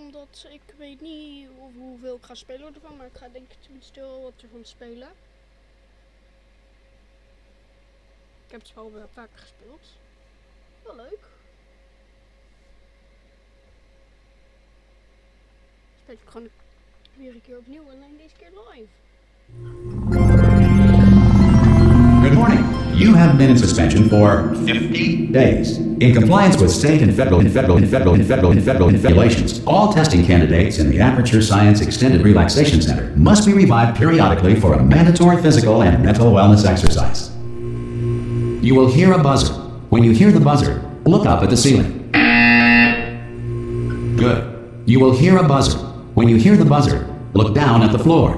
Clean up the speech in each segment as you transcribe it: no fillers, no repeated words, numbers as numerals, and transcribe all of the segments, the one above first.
Omdat ik weet niet hoeveel ik ga spelen ervan, maar ik ga denk ik tenminste wel wat ervan spelen. Ik heb het spel wel vaker gespeeld. Wel leuk. Speel ik gewoon weer een keer opnieuw en dan deze keer live. Good morning. You have been in suspension for 50 days. In compliance with state and federal regulations, all testing candidates in the Aperture Science Extended Relaxation Center must be revived periodically for a mandatory physical and mental wellness exercise. You will hear a buzzer. When you hear the buzzer, look up at the ceiling. Good. You will hear a buzzer. When you hear the buzzer, look down at the floor.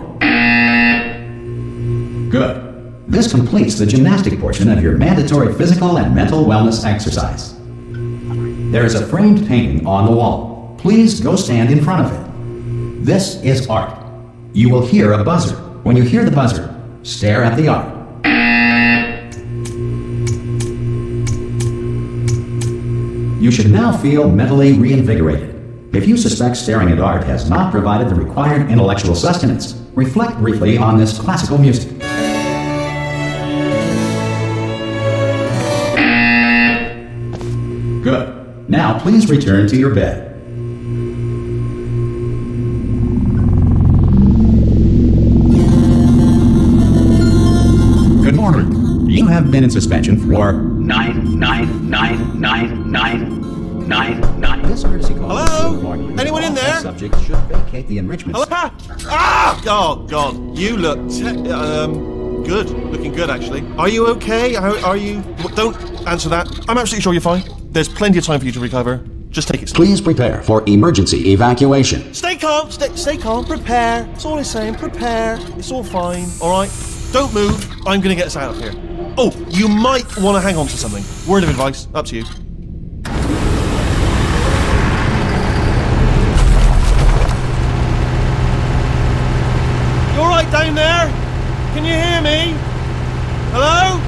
Good. This completes the gymnastic portion of your mandatory physical and mental wellness exercise. There is a framed painting on the wall. Please go stand in front of it. This is art. You will hear a buzzer. When you hear the buzzer, stare at the art. You should now feel mentally reinvigorated. If you suspect staring at art has not provided the required intellectual sustenance, reflect briefly on this classical music. Good. Now please return to your bed. Good morning. You have been in suspension for 9999999. This courtesy call. Hello? Anyone in there? Subject should vacate the enrichment. Hello? Ah! Oh, God. You look good. Looking good, actually. Are you okay? Are you... Don't answer that. I'm absolutely sure you're fine. There's plenty of time for you to recover. Just take it slow. Please prepare for emergency evacuation. Stay calm. Stay calm. Prepare. That's all I'm saying. Prepare. It's all fine. All right? Don't move. I'm going to get us out of here. Oh, you might want to hang on to something. Word of advice. Up to you. You all right down there? Can you hear me? Hello?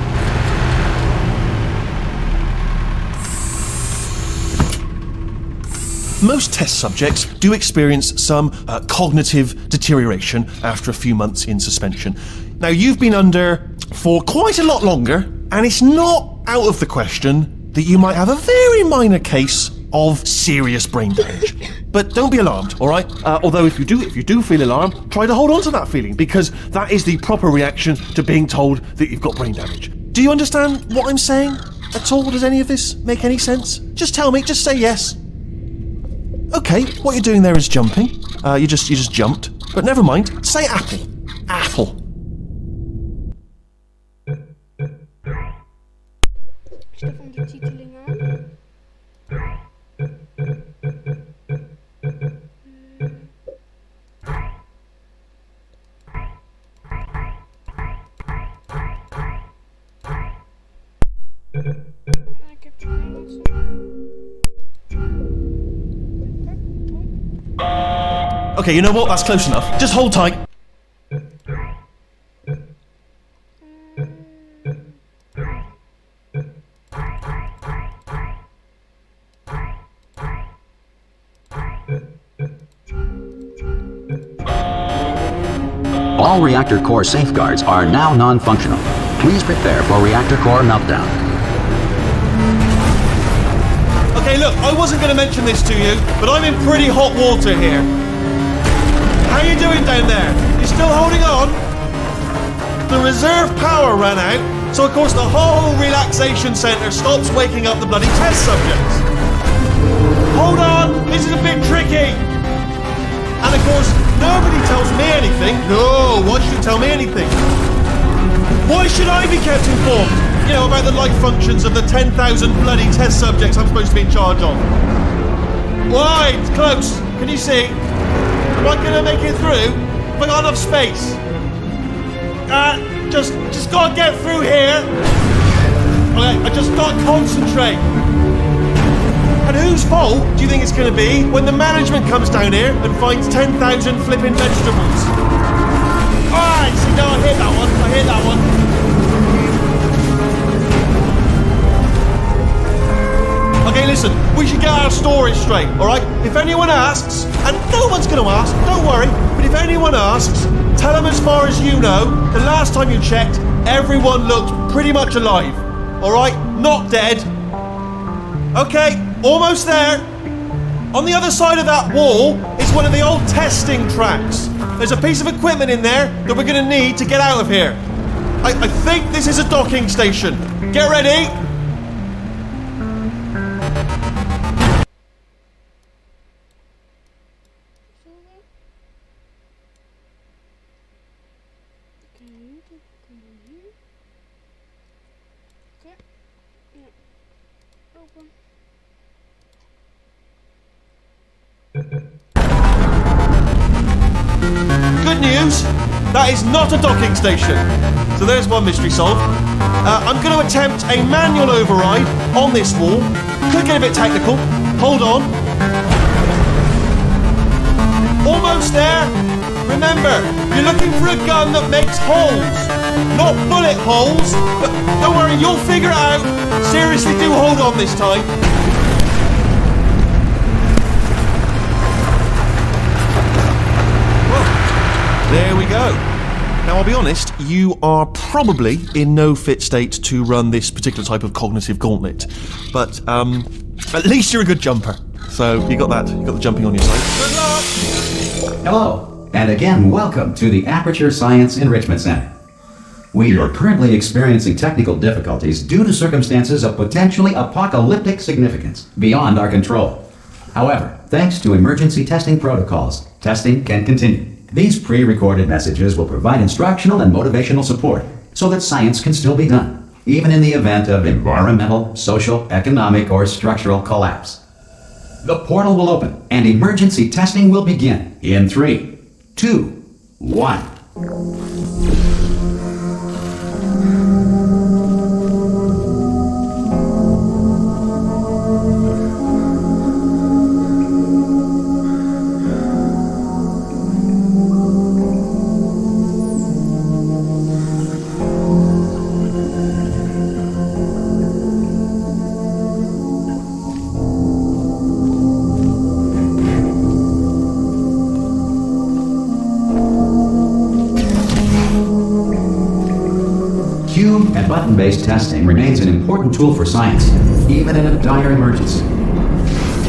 Most test subjects do experience some cognitive deterioration after a few months in suspension. Now, you've been under for quite a lot longer, and it's not out of the question that you might have a very minor case of serious brain damage. But don't be alarmed, all right? Although if you do feel alarmed, try to hold on to that feeling, because that is the proper reaction to being told that you've got brain damage. Do you understand what I'm saying at all? Does any of this make any sense? Just tell me, just say yes. Okay, what you're doing there is jumping. You just jumped. But never mind. Say apple. Apple. Stefan de titeling aan. Ik heb Okay, you know what? That's close enough. Just hold tight. All reactor core safeguards are now non-functional. Please prepare for reactor core meltdown. Okay, look, I wasn't going to mention this to you, but I'm in pretty hot water here. How you doing down there? You still holding on? The reserve power ran out, so of course the whole relaxation centre stops waking up the bloody test subjects. Hold on, this is a bit tricky. And of course, nobody tells me anything. No, why should you tell me anything? Why should I be kept informed? You know, about the life functions of the 10,000 bloody test subjects I'm supposed to be in charge of. Wide, close. Can you see? Am I gonna make it through? Have I got enough space? Just gotta get through here. Okay, I just gotta concentrate. And whose fault do you think it's gonna be when the management comes down here and finds 10,000 flipping vegetables? Alright, see, no, I hear that one. Okay, listen, we should get our stories straight, alright? If anyone asks, and no one's gonna ask, don't worry, but if anyone asks, tell them as far as you know, the last time you checked, everyone looked pretty much alive, alright? Not dead. Okay, almost there. On the other side of that wall is one of the old testing tracks. There's a piece of equipment in there that we're gonna need to get out of here. I think this is a docking station. Get ready. Good news, that is not a docking station. So there's one mystery solved. I'm going to attempt a manual override on this wall. Could get a bit technical. Hold on. Almost there. Remember, you're looking for a gun that makes holes, not bullet holes. But don't worry, you'll figure it out. Seriously, do hold on this time. There we go. Now, I'll be honest, you are probably in no fit state to run this particular type of cognitive gauntlet. But, at least you're a good jumper. So, you got that. You got the jumping on your side. Good luck! Hello, and again, welcome to the Aperture Science Enrichment Center. We are currently experiencing technical difficulties due to circumstances of potentially apocalyptic significance beyond our control. However, thanks to emergency testing protocols, testing can continue. These pre-recorded messages will provide instructional and motivational support so that science can still be done, even in the event of environmental, social, economic, or structural collapse. The portal will open and emergency testing will begin in 3, 2, 1. Cube and button-based testing remains an important tool for science, even in a dire emergency.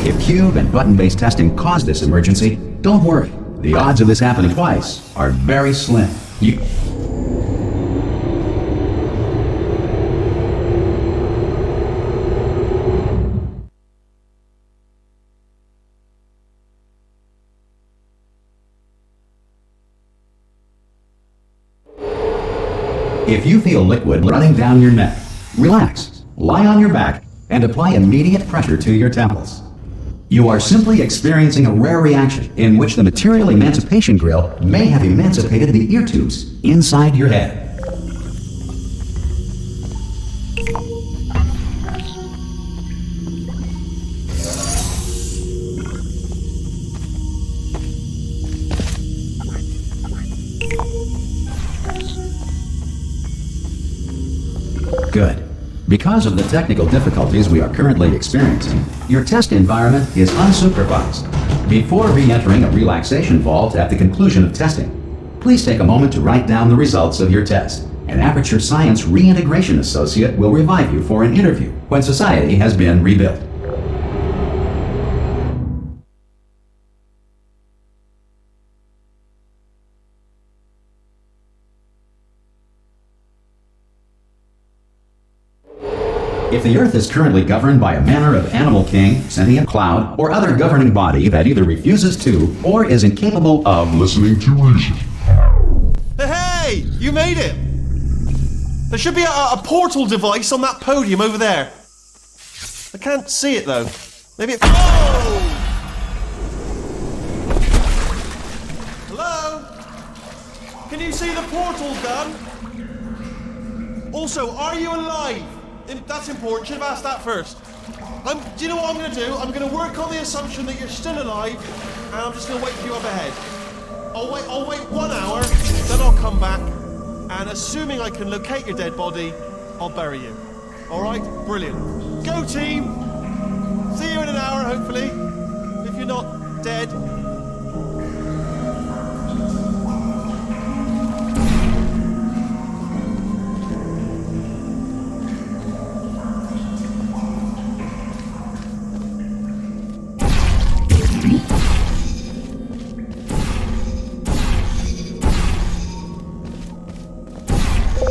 If cube and button-based testing caused this emergency, don't worry. The odds of this happening twice are very slim. If you feel liquid running down your neck, relax, lie on your back, and apply immediate pressure to your temples. You are simply experiencing a rare reaction in which the material emancipation grill may have emancipated the ear tubes inside your head. Good. Because of the technical difficulties we are currently experiencing, your test environment is unsupervised. Before re-entering a relaxation vault at the conclusion of testing, please take a moment to write down the results of your test. An Aperture Science Reintegration Associate will revive you for an interview when society has been rebuilt. If the Earth is currently governed by a manner of animal king, sentient cloud, or other governing body that either refuses to or is incapable of listening to reason. Hey! You made it! There should be a portal device on that podium over there. I can't see it though. Maybe it... Oh! Can you see the portal gun? Also, are you alive? That's important. Should have asked that first. Do you know what I'm going to do? I'm going to work on the assumption that you're still alive, and I'm just going to wait for you up ahead. I'll wait 1 hour, then I'll come back, and assuming I can locate your dead body, I'll bury you. All right? Brilliant. Go, team! See you in an hour, hopefully. If you're not dead.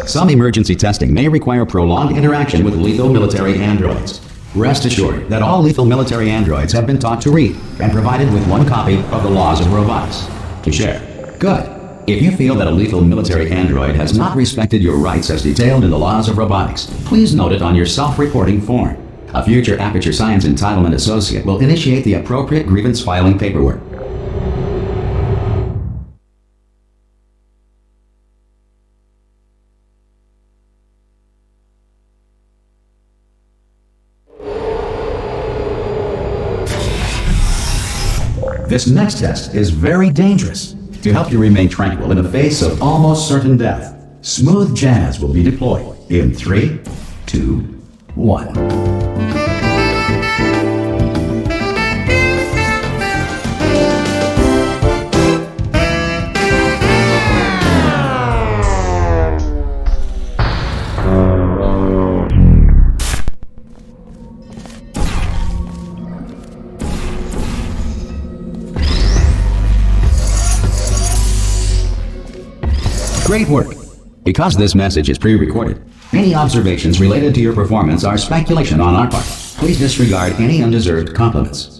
Some emergency testing may require prolonged interaction with lethal military androids. Rest assured that all lethal military androids have been taught to read and provided with one copy of the Laws of Robotics to share. Good. If you feel that a lethal military android has not respected your rights as detailed in the Laws of Robotics, please note it on your self-reporting form. A future Aperture Science Entitlement Associate will initiate the appropriate grievance filing paperwork. This next test is very dangerous. To help you remain tranquil in the face of almost certain death, smooth jazz will be deployed in 3, 2, 1. Great work! Because this message is pre-recorded, any observations related to your performance are speculation on our part. Please disregard any undeserved compliments.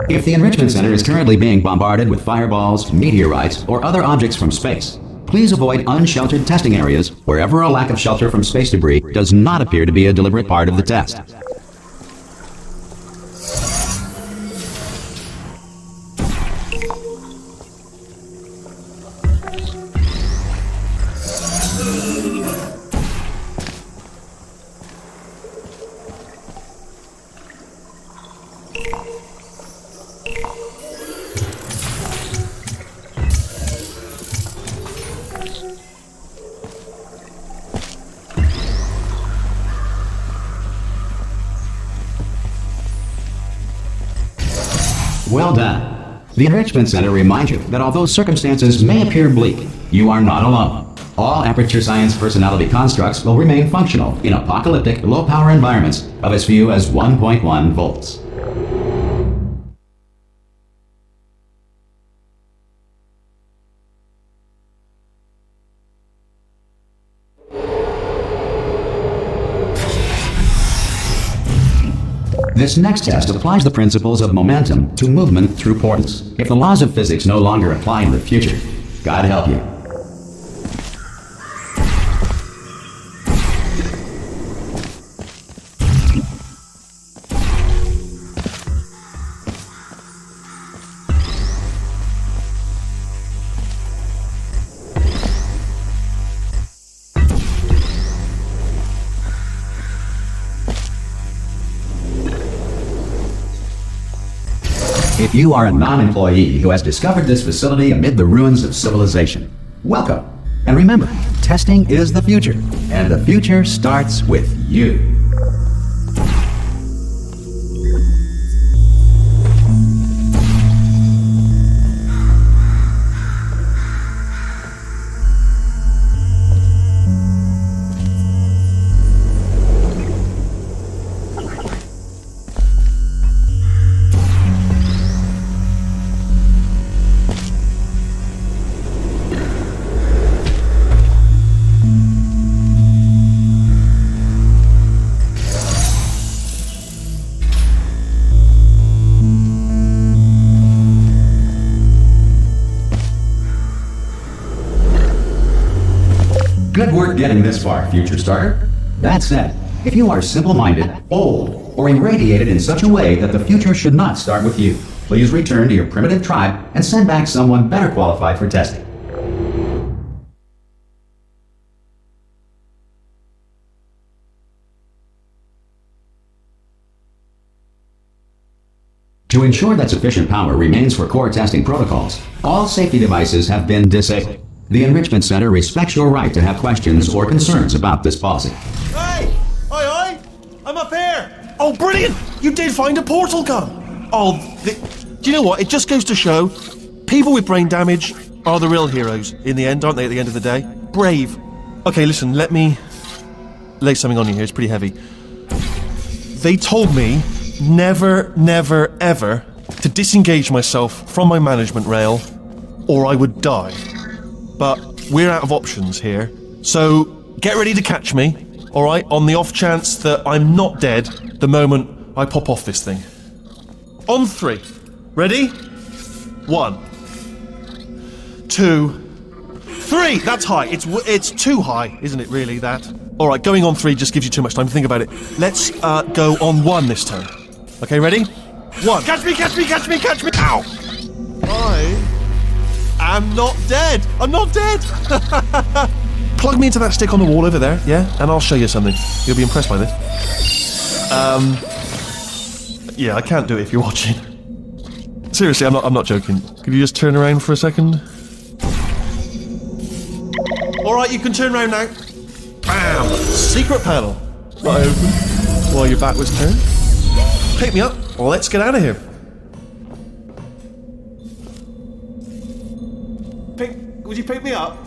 If the Enrichment Center is currently being bombarded with fireballs, meteorites, or other objects from space, please avoid unsheltered testing areas wherever a lack of shelter from space debris does not appear to be a deliberate part of the test. Well done. The Enrichment Center reminds you that although circumstances may appear bleak, you are not alone. All Aperture Science personality constructs will remain functional in apocalyptic, low-power environments of as few as 1.1 volts. This next test applies the principles of momentum to movement through portals. If the laws of physics no longer apply in the future, God help you. If you are a non-employee who has discovered this facility amid the ruins of civilization, welcome. And remember, testing is the future, and the future starts with you. Good work getting this far, future starter. That said, if you are simple-minded, old, or irradiated in such a way that the future should not start with you, please return to your primitive tribe and send back someone better qualified for testing. To ensure that sufficient power remains for core testing protocols, all safety devices have been disabled. The Enrichment Center respects your right to have questions or concerns about this policy. Hey! Aye! I'm up here! Oh, brilliant! You did find a portal gun! Oh, do you know what? It just goes to show, people with brain damage are the real heroes in the end, aren't they, at the end of the day? Brave. Okay, listen, let me lay something on you here. It's pretty heavy. They told me never, ever to disengage myself from my management rail, or I would die. But we're out of options here, so get ready to catch me, alright, on the off chance that I'm not dead the moment I pop off this thing. On 3. Ready? 1, 2, 3! That's high. It's too high, isn't it, really, that? Alright, going on 3 just gives you too much time to think about it. Let's go on 1 this time. Okay, ready? 1. Catch me! Ow! I'm not dead! I'm not dead! Plug me into that stick on the wall over there, yeah? And I'll show you something. You'll be impressed by this. Yeah, I can't do it if you're watching. Seriously, I'm not joking. Could you just turn around for a second? Alright, you can turn around now. Bam! Secret panel. Right open. While your back was turned. Pick me up. Let's get out of here. Would you pick me up?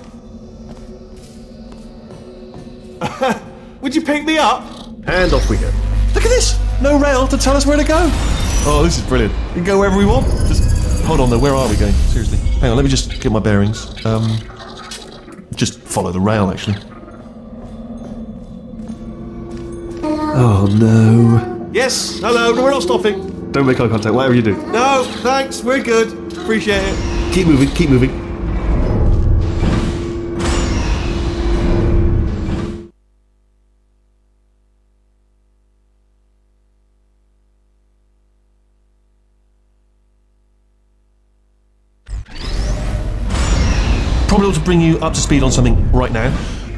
Would you pick me up? And off we go. Look at this! No rail to tell us where to go. Oh, this is brilliant. We can go wherever we want. Just hold on though, where are we going? Seriously. Hang on, let me just get my bearings. Just follow the rail, actually. Oh no. Yes, hello, no, we're not stopping. Don't make eye contact, whatever you do. No, thanks, we're good. Appreciate it. Keep moving, keep moving. Probably ought to bring you up to speed on something right now.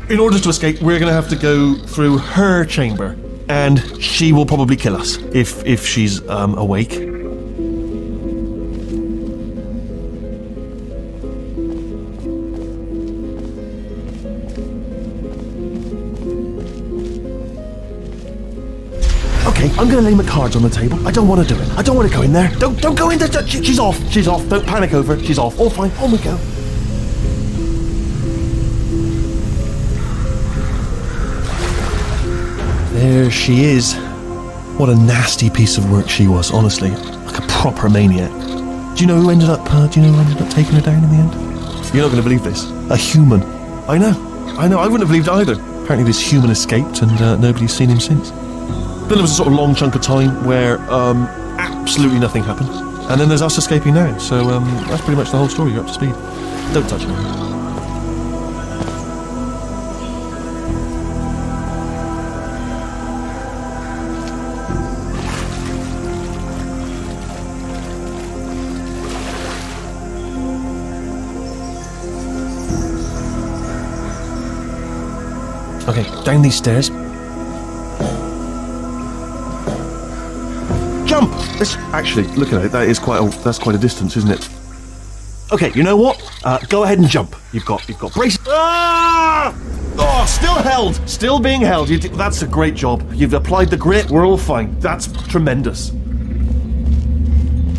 In order to escape, we're going to have to go through her chamber. And she will probably kill us, if she's, awake. Okay, I'm gonna lay my cards on the table. I don't want to do it. I don't want to go in there. Don't go in there. She's off. She's off. Don't panic over it. She's off. All fine. On we go. There she is. What a nasty piece of work she was, honestly. Like a proper maniac. Do you know who ended up taking her down in the end? You're not going to believe this. A human. I know. I wouldn't have believed it either. Apparently this human escaped and nobody's seen him since. Then there was a sort of long chunk of time where absolutely nothing happened. And then there's us escaping now. So that's pretty much the whole story. You're up to speed. Don't touch me. Okay, down these stairs. Jump! Actually, look at it. That's quite a distance, isn't it? Okay, you know what? Go ahead and jump. You've got brace. Ah! Oh, still held. Still being held. That's a great job. You've applied the grit. We're all fine. That's tremendous.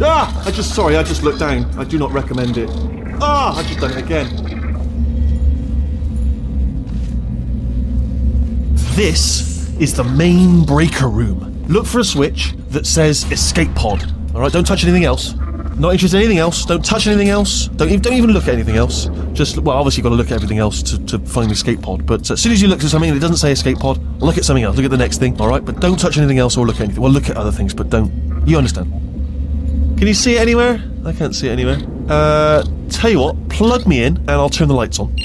Ah! I just looked down. I do not recommend it. Ah! I've just done it again. This is the main breaker room. Look for a switch that says escape pod. Alright, don't touch anything else. Not interested in anything else. Don't touch anything else. Don't even look at anything else. Just, well, obviously you've got to look at everything else to find the escape pod. But as soon as you look at something and it doesn't say escape pod, look at something else. Look at the next thing, alright? But don't touch anything else or look at anything. Well, look at other things, but don't. You understand? Can you see it anywhere? I can't see it anywhere. Tell you what, plug me in and I'll turn the lights on.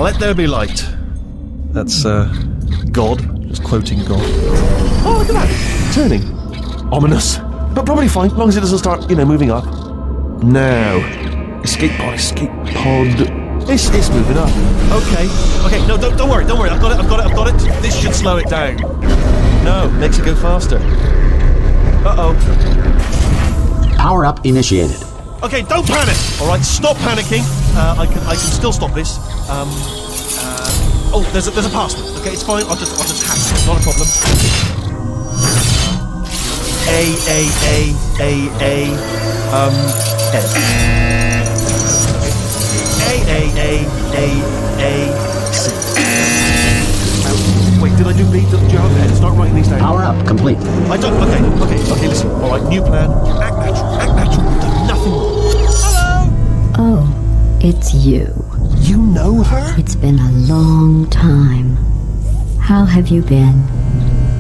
Let there be light. That's, God. Just quoting God. Oh, look at that. Turning. Ominous. But probably fine, as long as it doesn't start, moving up. Now. Escape pod. It's moving up. Okay, no, don't worry. I've got it. This should slow it down. No, makes it go faster. Uh-oh. Power up initiated. Okay, don't panic. All right, stop panicking. I can still stop this. There's a password. Okay, it's fine. I'll just hack it. Not a problem. Wait, did I do B? Did you have a pen? Start writing these down. Power up complete. I don't. Okay, listen. All right, new plan. Act natural. Do nothing wrong. Hello. Oh, it's you. You know her? It's been a long time. How have you been?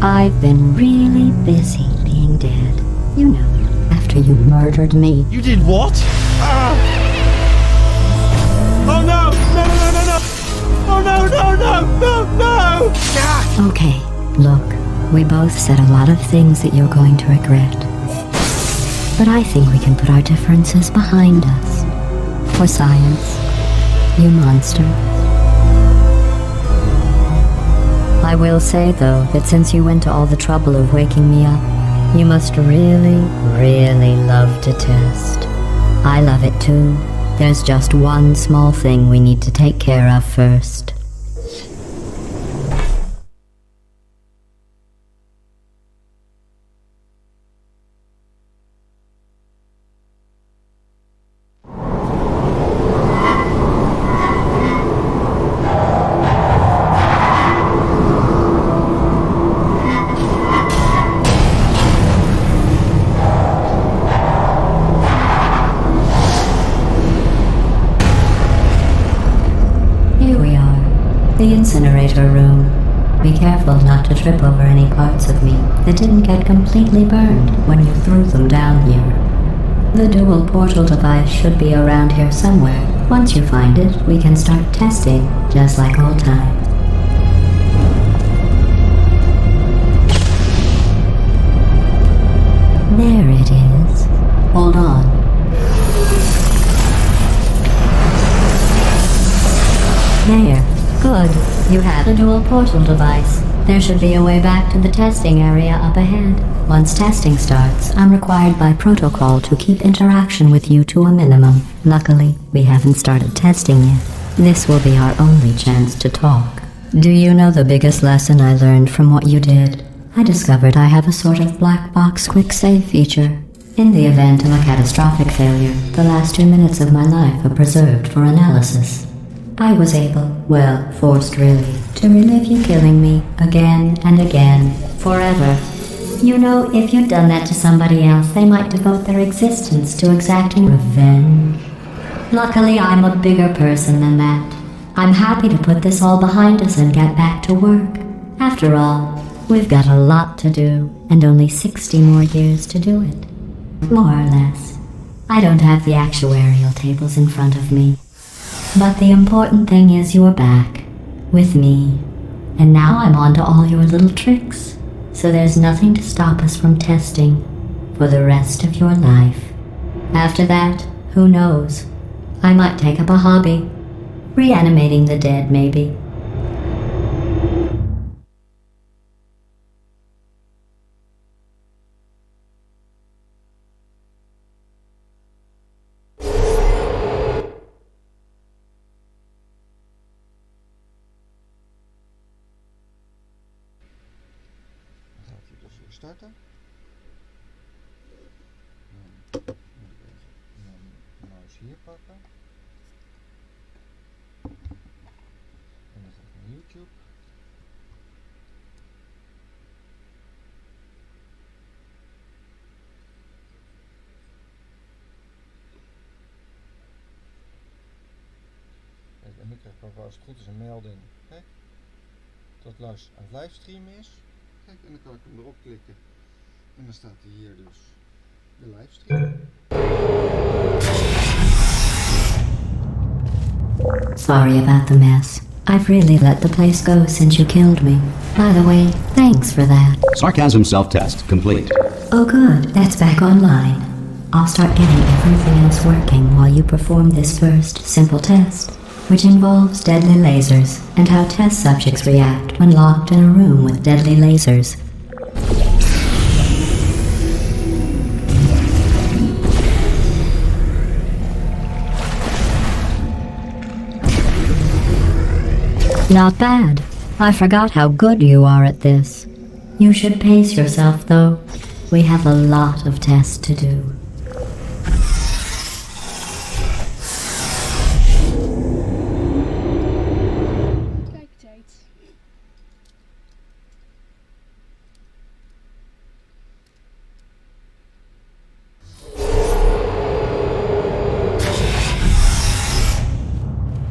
I've been really busy being dead. You know, after you murdered me. You did what? Oh no! Oh no! Ah! Okay, look, we both said a lot of things that you're going to regret. But I think we can put our differences behind us. For science, you monster. I will say, though, that since you went to all the trouble of waking me up, you must really, really love to test. I love it too. There's just one small thing we need to take care of first. The incinerator room. Be careful not to trip over any parts of me that didn't get completely burned when you threw them down here. The dual portal device should be around here somewhere. Once you find it, we can start testing, just like old times. There it is. Hold on. There. Good. You have the dual portal device. There should be a way back to the testing area up ahead. Once testing starts, I'm required by protocol to keep interaction with you to a minimum. Luckily, we haven't started testing yet. This will be our only chance to talk. Do you know the biggest lesson I learned from what you did? I discovered I have a sort of black box quick save feature. In the event of a catastrophic failure, the last 2 minutes of my life are preserved for analysis. I was able, well, forced really, to relive you killing me again and again, forever. You know, if you'd done that to somebody else, they might devote their existence to exacting revenge. Luckily, I'm a bigger person than that. I'm happy to put this all behind us and get back to work. After all, we've got a lot to do, and only 60 more years to do it. More or less. I don't have the actuarial tables in front of me. But the important thing is you're back, with me, and now I'm on to all your little tricks, so there's nothing to stop us from testing for the rest of your life. After that, who knows? I might take up a hobby, reanimating the dead maybe. Starten. Dan mouse hier pakken. En dan ga ik naar YouTube. En nu krijg ik als het goed is een melding. Kijk, dat luister aan het livestreamen is. Kijk, en dan kan ik hem erop klikken. En dan staat hier dus de livestream. Sorry about the mess. I've really let the place go since you killed me. By the way, thanks for that. Sarcasm self-test complete. Oh good, that's back online. I'll start getting everything else working while you perform this first simple test, which involves deadly lasers and how test subjects react when locked in a room with deadly lasers. Not bad. I forgot how good you are at this. You should pace yourself, though. We have a lot of tests to do. Kijk het uit.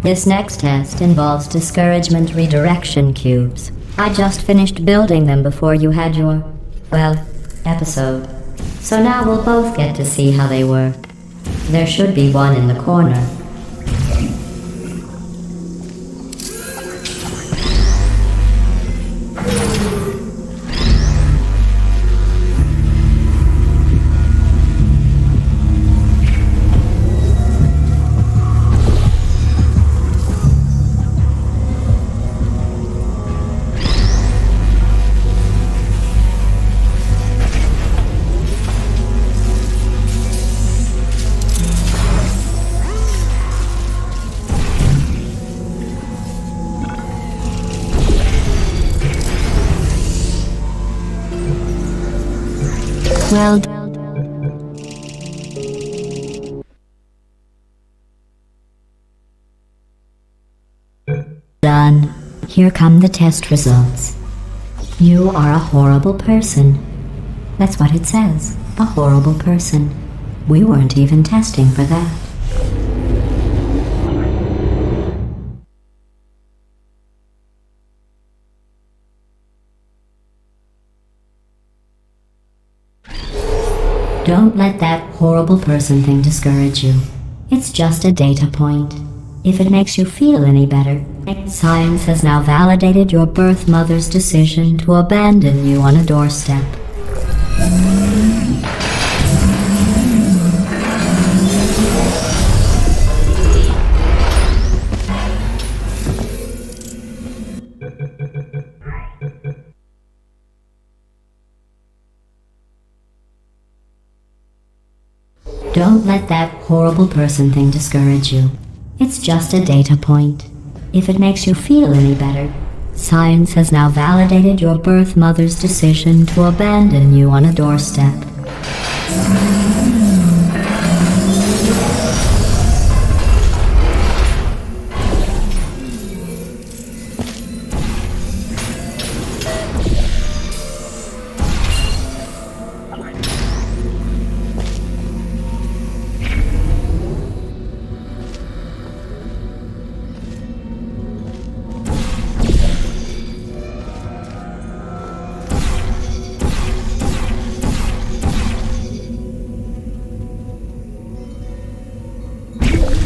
This next test involves discouragement redirection cubes. I just finished building them before you had your, well, episode. So now we'll both get to see how they work. There should be one in the corner. Well done. Here come the test results. You are a horrible person. That's what it says. A horrible person. We weren't even testing for that. Don't let that horrible person thing discourage you. It's just a data point. If it makes you feel any better, science has now validated your birth mother's decision to abandon you on a doorstep. Don't let that horrible person thing discourage you. It's just a data point. If it makes you feel any better, science has now validated your birth mother's decision to abandon you on a doorstep.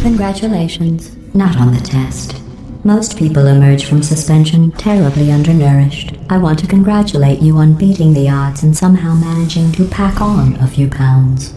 Congratulations. Not on the test. Most people emerge from suspension terribly undernourished. I want to congratulate you on beating the odds and somehow managing to pack on a few pounds.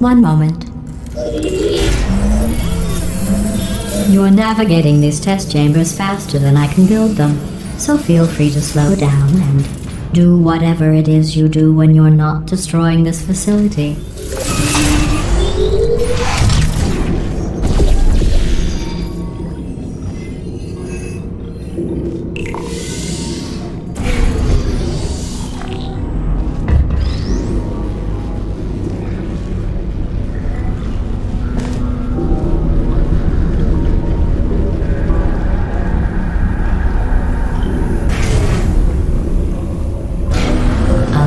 One moment. You're navigating these test chambers faster than I can build them, so feel free to slow down and do whatever it is you do when you're not destroying this facility.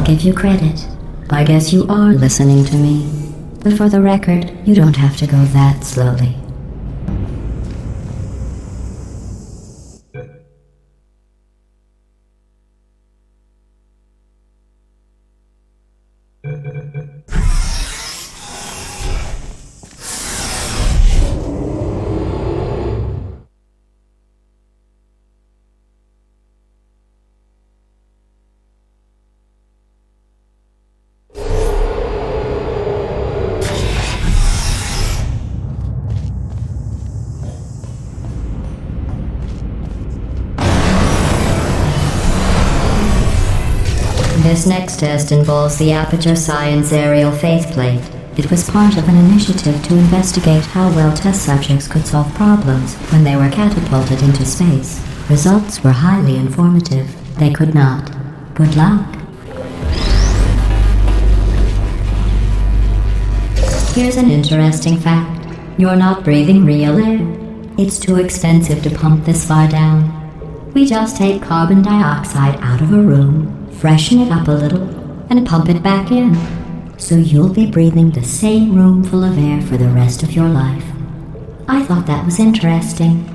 Give you credit. I guess you are listening to me. But for the record, you don't have to go that slowly. This next test involves the Aperture Science Aerial Faceplate. It was part of an initiative to investigate how well test subjects could solve problems when they were catapulted into space. Results were highly informative. They could not. Good luck. Here's an interesting fact. You're not breathing real air. It's too expensive to pump this far down. We just take carbon dioxide out of a room, freshen it up a little, and pump it back in. So you'll be breathing the same room full of air for the rest of your life. I thought that was interesting.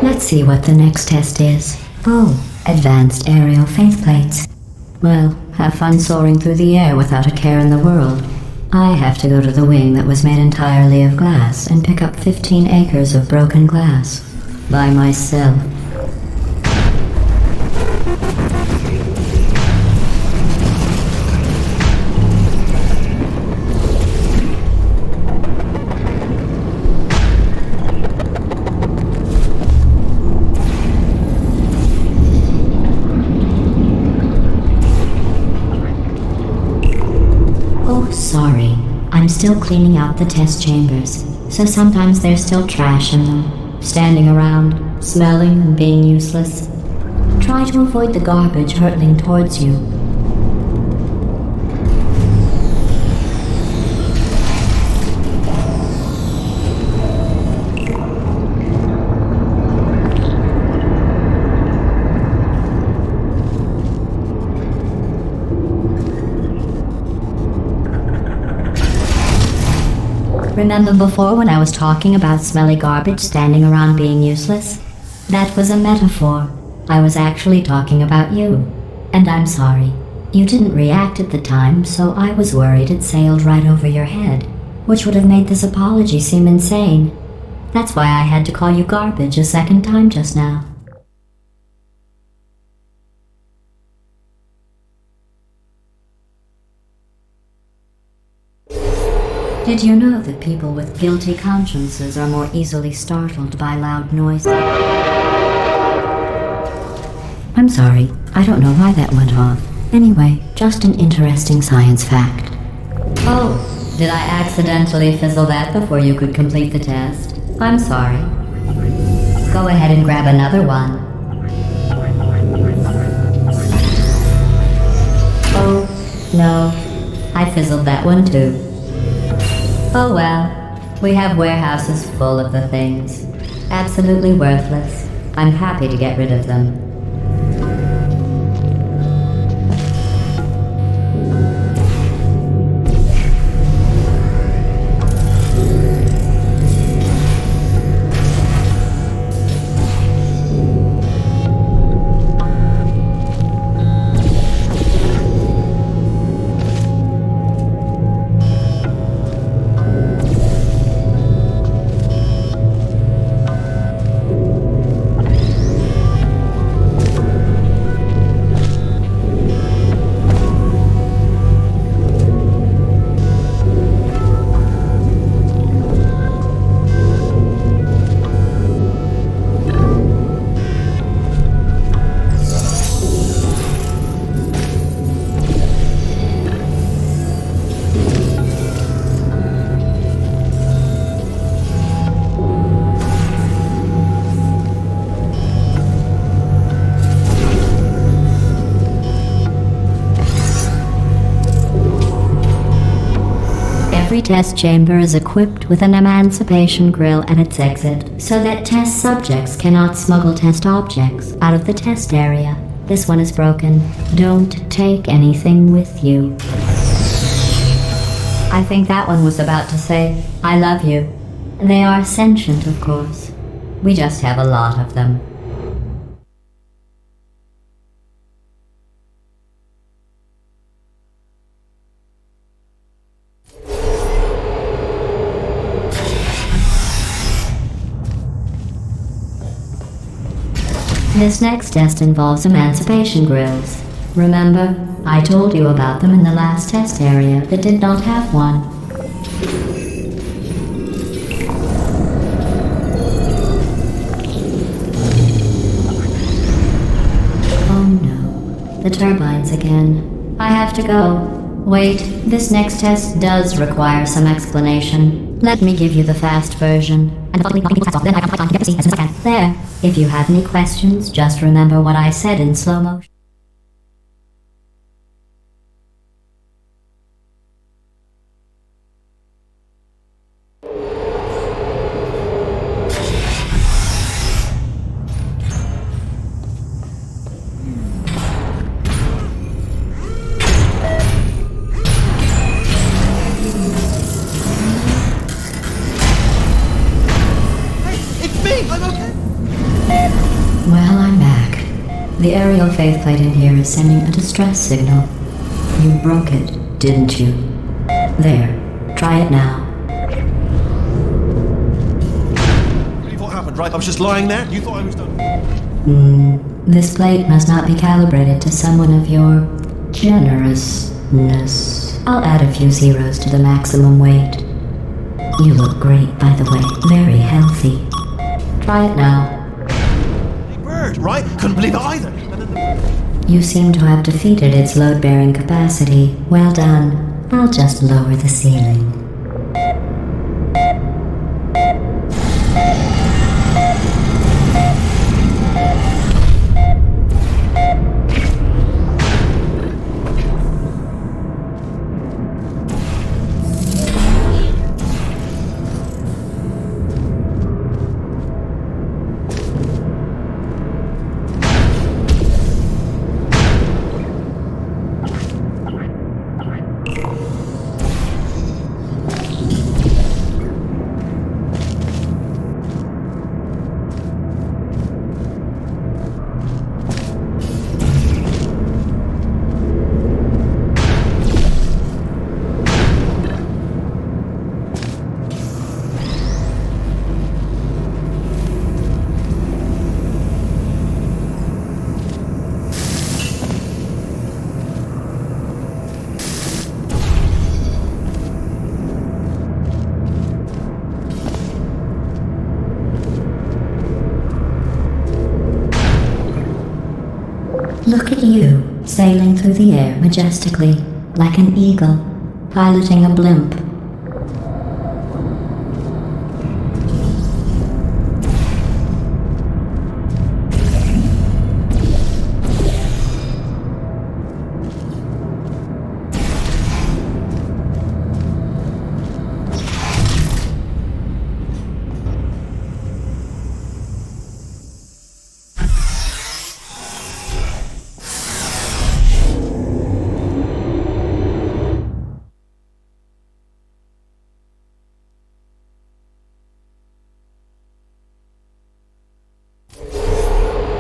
Let's see what the next test is. Oh, advanced aerial faceplates. Well, have fun soaring through the air without a care in the world. I have to go to the wing that was made entirely of glass and pick up 15 acres of broken glass. By myself. Sorry, I'm still cleaning out the test chambers, so sometimes there's still trash in them, standing around, smelling and being useless. Try to avoid the garbage hurtling towards you. Remember before when I was talking about smelly garbage standing around being useless? That was a metaphor. I was actually talking about you. And I'm sorry. You didn't react at the time, so I was worried it sailed right over your head, which would have made this apology seem insane. That's why I had to call you garbage a second time just now. Did you know that people with guilty consciences are more easily startled by loud noises? I'm sorry, I don't know why that went off. Anyway, just an interesting science fact. Oh, did I accidentally fizzle that before you could complete the test? I'm sorry. Go ahead and grab another one. Oh, no, I fizzled that one too. Oh well, we have warehouses full of the things. Absolutely worthless. I'm happy to get rid of them. Every test chamber is equipped with an emancipation grill at its exit, so that test subjects cannot smuggle test objects out of the test area. This one is broken. Don't take anything with you. I think that one was about to say, I love you. They are sentient, of course. We just have a lot of them. This next test involves emancipation grills. Remember, I told you about them in the last test area that did not have one. Oh no, the turbines again. I have to go. Wait, this next test does require some explanation. Let me give you the fast version. And then I can time to get to see as soon as I can. There. If you have any questions, just remember what I said in slow motion. Well, I'm back. The aerial faith plate in here is sending a distress signal. You broke it, didn't you? There. Try it now. Believe what happened, right? I was just lying there. You thought I was done. This plate must not be calibrated to someone of your generousness. I'll add a few zeros to the maximum weight. You look great, by the way. Very healthy. Try it now. Right? Couldn't believe it either. You seem to have defeated its load-bearing capacity. Well done. I'll just lower the ceiling. Look at you, sailing through the air majestically, like an eagle, piloting a blimp.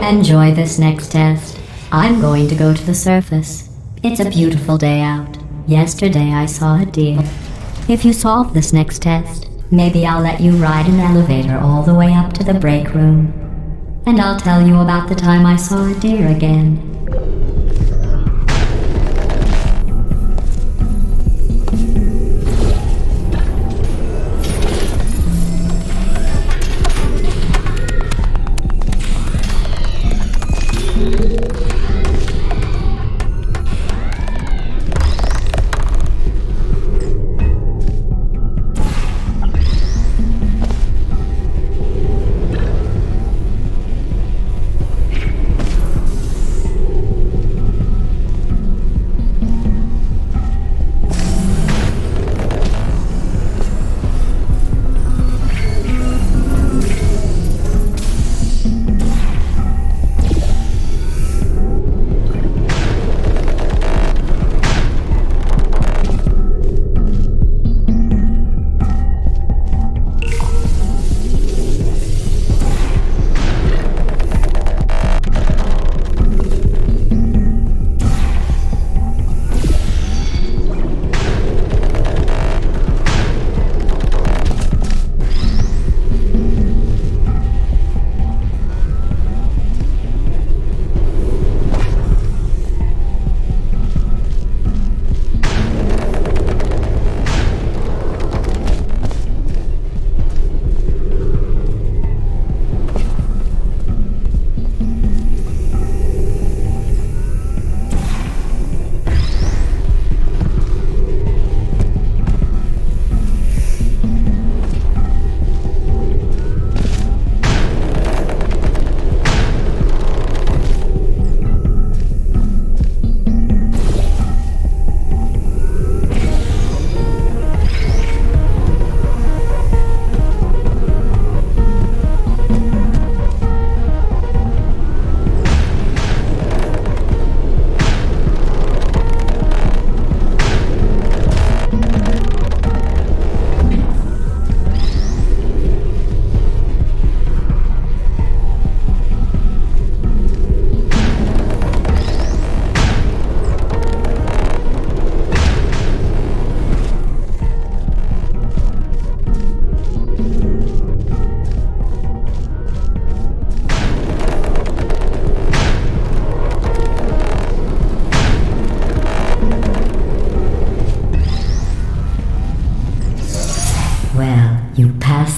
Enjoy this next test. I'm going to go to the surface. It's a beautiful day out. Yesterday I saw a deer. If you solve this next test, maybe I'll let you ride an elevator all the way up to the break room. And I'll tell you about the time I saw a deer again.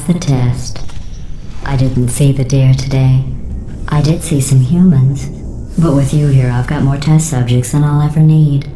the test. I didn't see the deer today. I did see some humans. But with you here, I've got more test subjects than I'll ever need.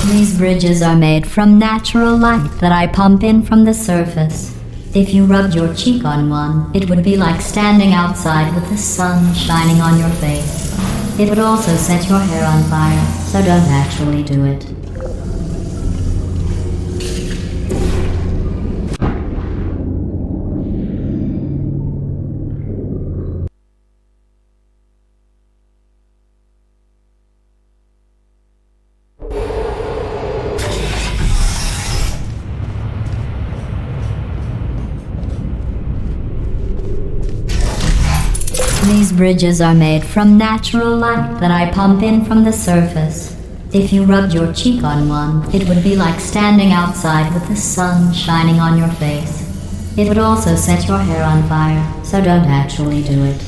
These bridges are made from natural light that I pump in from the surface. If you rubbed your cheek on one, it would be like standing outside with the sun shining on your face. It would also set your hair on fire, so don't actually do it. These bridges are made from natural light that I pump in from the surface. If you rubbed your cheek on one, it would be like standing outside with the sun shining on your face. It would also set your hair on fire, so don't actually do it.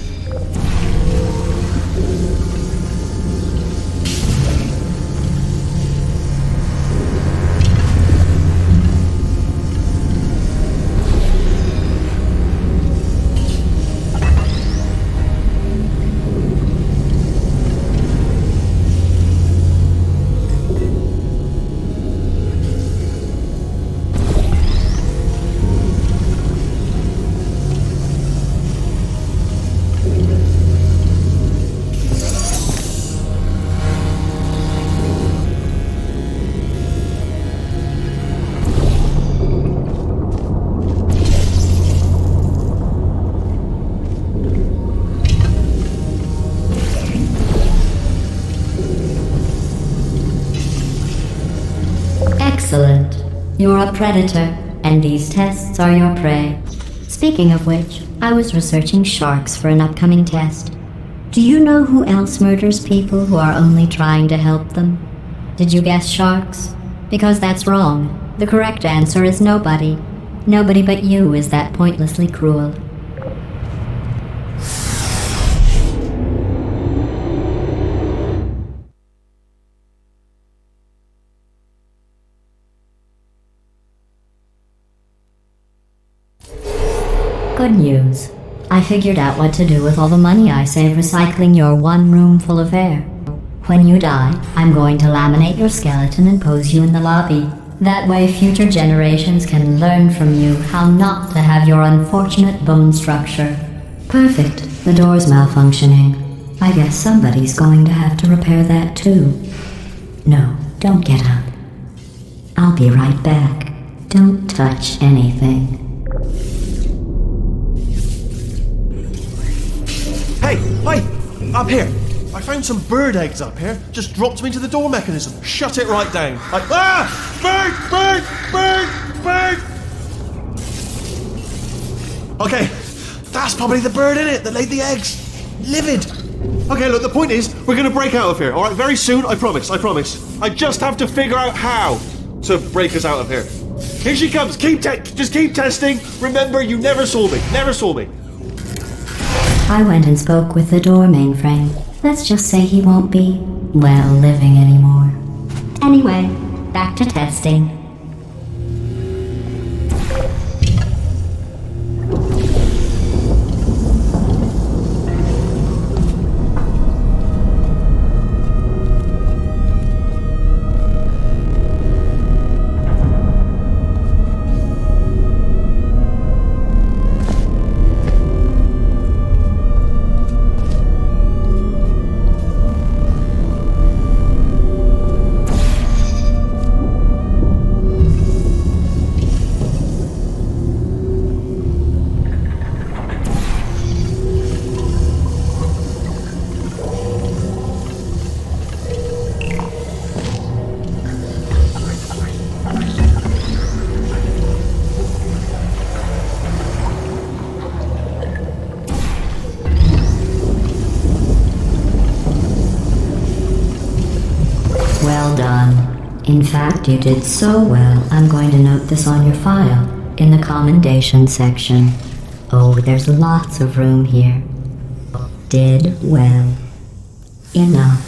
Excellent. You're a predator, and these tests are your prey. Speaking of which, I was researching sharks for an upcoming test. Do you know who else murders people who are only trying to help them? Did you guess sharks? Because that's wrong. The correct answer is nobody. Nobody but you is that pointlessly cruel. Good news. I figured out what to do with all the money I save recycling your one room full of air. When you die, I'm going to laminate your skeleton and pose you in the lobby. That way future generations can learn from you how not to have your unfortunate bone structure. Perfect. The door's malfunctioning. I guess somebody's going to have to repair that too. No, don't get up. I'll be right back. Don't touch anything. Hey, up here. I found some bird eggs up here. Just dropped them into the door mechanism. Shut it right down. Like, bird! Okay, that's probably the bird in it that laid the eggs. Livid. Okay, look, the point is, we're gonna break out of here, alright? Very soon, I promise. I just have to figure out how to break us out of here. Here she comes. Just keep testing. Remember, you never saw me. I went and spoke with the door mainframe. Let's just say he won't be, well, living anymore. Anyway, back to testing. In fact, you did so well, I'm going to note this on your file, in the commendation section. Oh, there's lots of room here. Did well. Enough.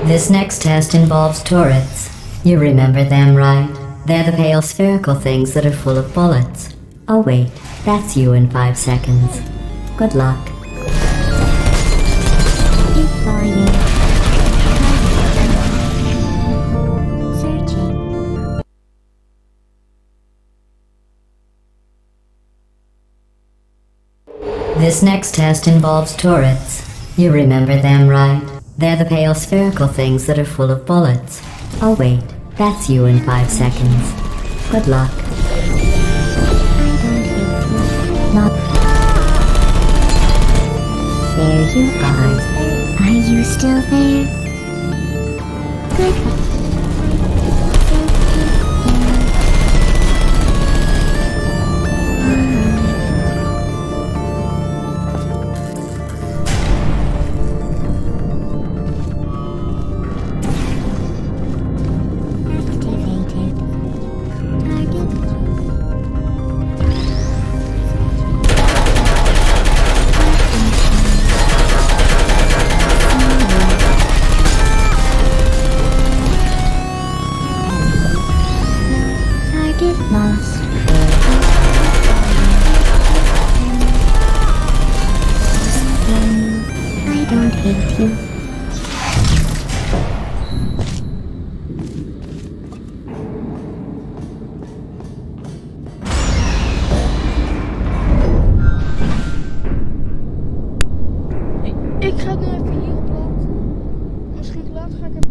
This next test involves turrets. You remember them, right? They're the pale spherical things that are full of bullets. Oh wait, that's you in 5 seconds. Good luck. Searching. This next test involves turrets. You remember them, right? They're the pale spherical things that are full of bullets. Oh wait, that's you in 5 seconds. Good luck. Not there you are. Are you still there? Good. Lost. I don't hate you. Ik ga het nu even hier op laten. Misschien later ga ik het